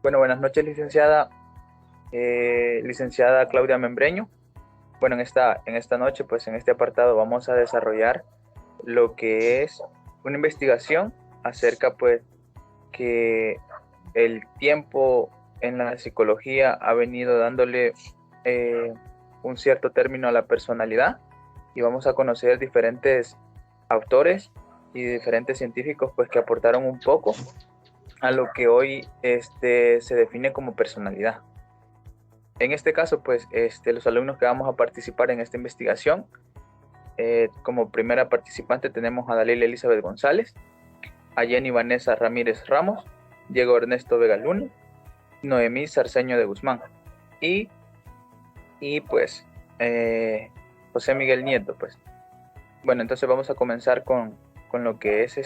Bueno, buenas noches, licenciada, licenciada Claudia Membreño. Bueno, en esta noche, pues en este apartado vamos a desarrollar lo que es una investigación acerca, pues, que el tiempo en la psicología ha venido dándole eh, un cierto término a la personalidad y vamos a conocer diferentes autores y diferentes científicos, pues, que aportaron un poco a lo que hoy se define como personalidad. En este caso, pues, los alumnos que vamos a participar en esta investigación, como primera participante tenemos a Dalila Elizabeth González, a Jenny Vanessa Ramírez Ramos, Diego Ernesto Vega Luna, Noemí Sarceño de Guzmán y, y pues, José Miguel Nieto, pues. Bueno, entonces vamos a comenzar con lo que es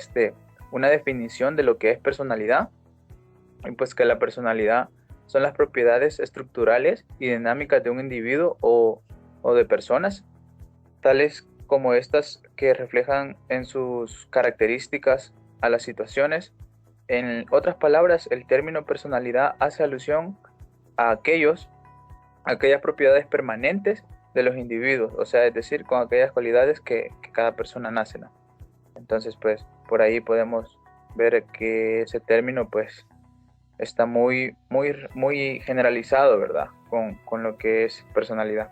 una definición de lo que es personalidad, y pues que la personalidad son las propiedades estructurales y dinámicas de un individuo o de personas, tales como estas que reflejan en sus características a las situaciones. En otras palabras, el término personalidad hace alusión a aquellas propiedades permanentes de los individuos, o sea, es decir, con aquellas cualidades que cada persona nace, ¿no? Entonces, pues, por ahí podemos ver que ese término, pues, está muy generalizado, ¿verdad? Con lo que es personalidad.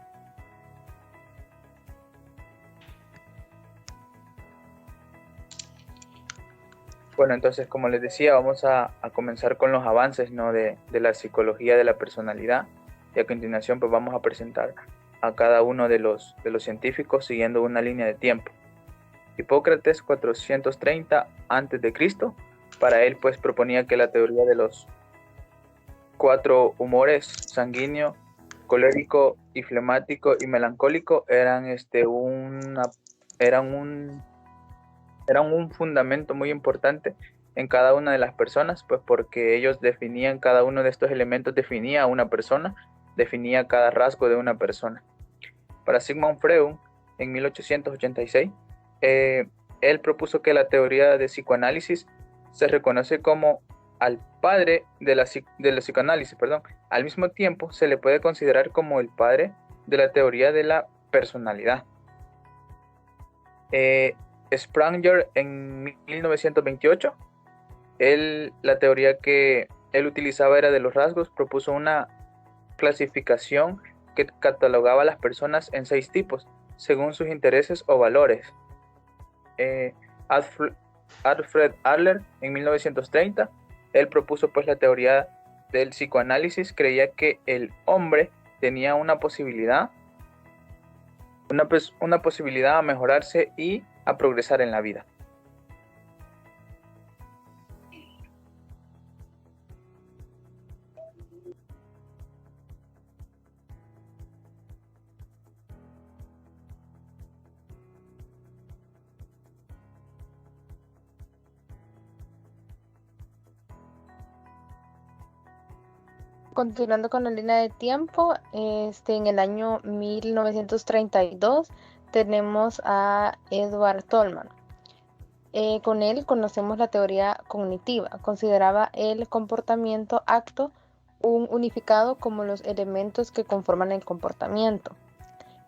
Bueno, entonces, como les decía, vamos a comenzar con los avances, ¿no? de la psicología de la personalidad, y a continuación, pues, vamos a presentar a cada uno de los científicos siguiendo una línea de tiempo. Hipócrates, 430 a.C., para él, pues, proponía que la teoría de los cuatro humores: sanguíneo, colérico y flemático y melancólico eran un, eran un fundamento muy importante en cada una de las personas, pues porque ellos definían cada uno de estos elementos, definía a una persona, definía cada rasgo de una persona. Para Sigmund Freud, en 1886, él propuso que la teoría de psicoanálisis se reconoce como al padre de la psicoanálisis, perdón. Al mismo tiempo, se le puede considerar como el padre de la teoría de la personalidad. Spranger, en 1928, la teoría que él utilizaba era de los rasgos, propuso una clasificación que catalogaba a las personas en 6 tipos, según sus intereses o valores. Alfred Adler, en 1930, él propuso, pues, la teoría del psicoanálisis. Creía que el hombre tenía una posibilidad a mejorarse y a progresar en la vida. Continuando con la línea de tiempo, en el año 1932 tenemos a Edward Tolman. Con él conocemos la teoría cognitiva. Consideraba el comportamiento acto un unificado como los elementos que conforman el comportamiento.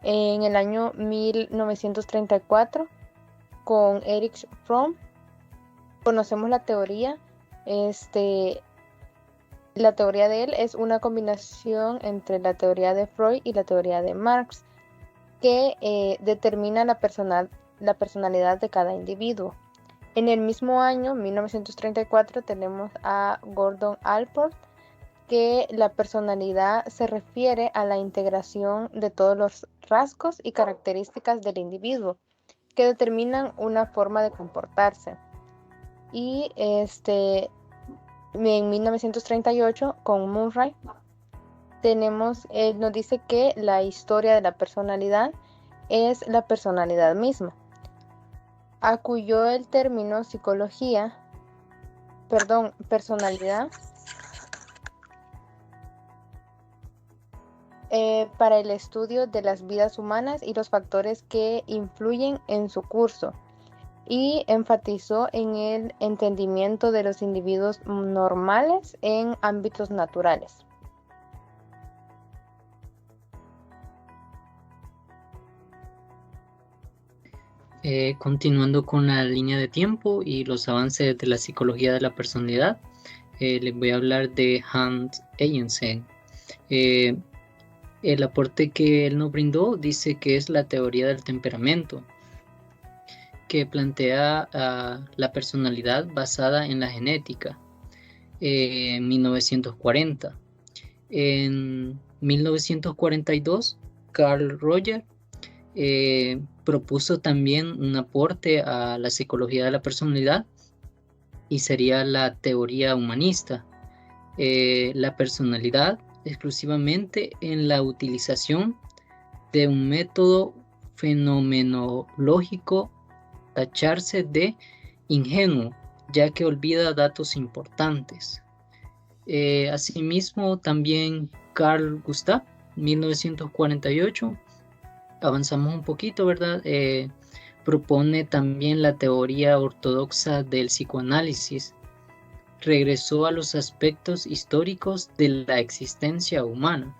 En el año 1934, con Erich Fromm, conocemos la teoría. La teoría de él es una combinación entre la teoría de Freud y la teoría de Marx, que determina la personalidad de cada individuo. En el mismo año, 1934, tenemos a Gordon Allport, que la personalidad se refiere a la integración de todos los rasgos y características del individuo que determinan una forma de comportarse. Y en 1938, con Murray, nos dice que la historia de la personalidad es la personalidad misma. Acuyó el término personalidad para el estudio de las vidas humanas y los factores que influyen en su curso. y enfatizó en el entendimiento de los individuos normales en ámbitos naturales. Continuando con la línea de tiempo y los avances de la psicología de la personalidad, les voy a hablar de Hans Eysenck. El aporte que él nos brindó dice que es la teoría del temperamento, que plantea la personalidad basada en la genética, en 1940. En 1942, Carl Rogers propuso también un aporte a la psicología de la personalidad y sería la teoría humanista. La personalidad exclusivamente en la utilización de un método fenomenológico, tacharse de ingenuo, ya que olvida datos importantes. Asimismo, también Carl Gustav, 1948, avanzamos un poquito, ¿verdad? Propone también la teoría ortodoxa del psicoanálisis. Regresó a los aspectos históricos de la existencia humana.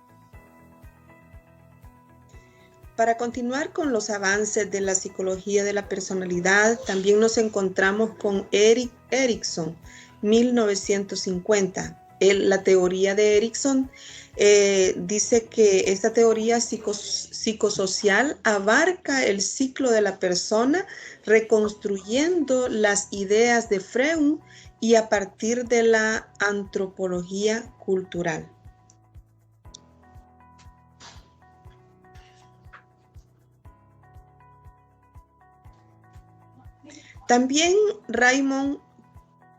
Para continuar con los avances de la psicología de la personalidad, también nos encontramos con Erik Erikson, 1950. La teoría de Erikson dice que esta teoría psicosocial abarca el ciclo de la persona, reconstruyendo las ideas de Freud y a partir de la antropología cultural. También Raymond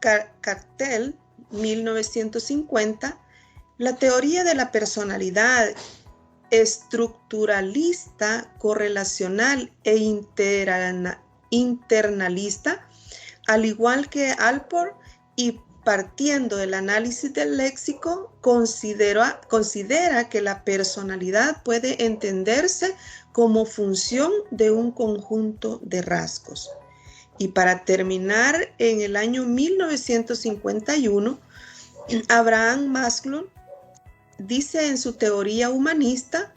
Cattell, 1950, la teoría de la personalidad estructuralista, correlacional e internalista, al igual que Alport, y partiendo del análisis del léxico, considera que la personalidad puede entenderse como función de un conjunto de rasgos. Y para terminar, en el año 1951, Abraham Maslow dice en su teoría humanista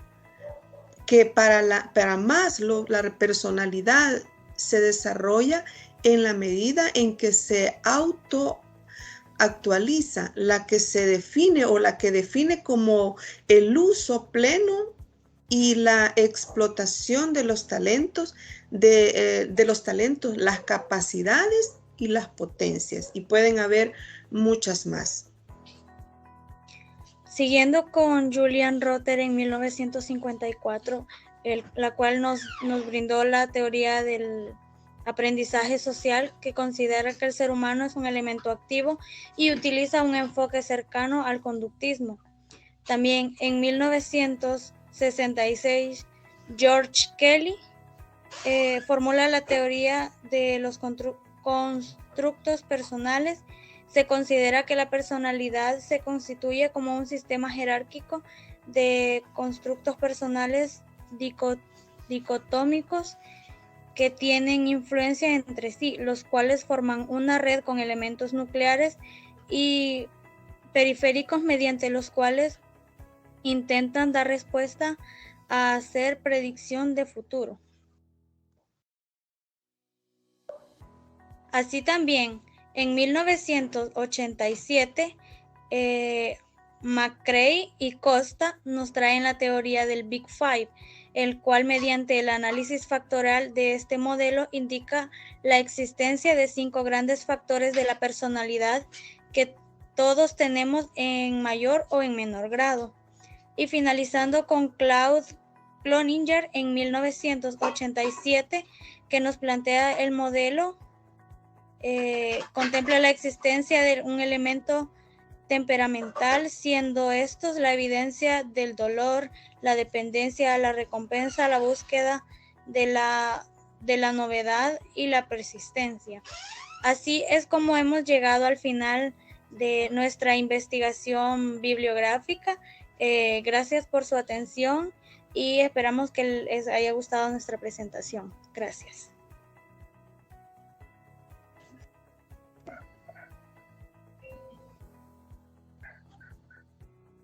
que para Maslow la personalidad se desarrolla en la medida en que se autoactualiza, la que se define o la que define como el uso pleno y la explotación de los talentos, las capacidades y las potencias, y pueden haber muchas más. Siguiendo con Julian Rotter en 1954, la cual nos brindó la teoría del aprendizaje social, que considera que el ser humano es un elemento activo y utiliza un enfoque cercano al conductismo. También en 1966, George Kelly formula la teoría de los constructos personales. Se considera que la personalidad se constituye como un sistema jerárquico de constructos personales dicotómicos que tienen influencia entre sí, los cuales forman una red con elementos nucleares y periféricos mediante los cuales intentan dar respuesta a hacer predicción de futuro. Así también, en 1987, McCrae y Costa nos traen la teoría del Big Five, el cual mediante el análisis factorial de este modelo indica la existencia de 5 grandes factores de la personalidad que todos tenemos en mayor o en menor grado. Y finalizando con Claude Cloninger en 1987, que nos plantea el modelo, contempla la existencia de un elemento temperamental, siendo estos la evidencia del dolor, la dependencia, la recompensa, la búsqueda de la novedad y la persistencia. Así es como hemos llegado al final de nuestra investigación bibliográfica. Gracias por su atención y esperamos que les haya gustado nuestra presentación. Gracias.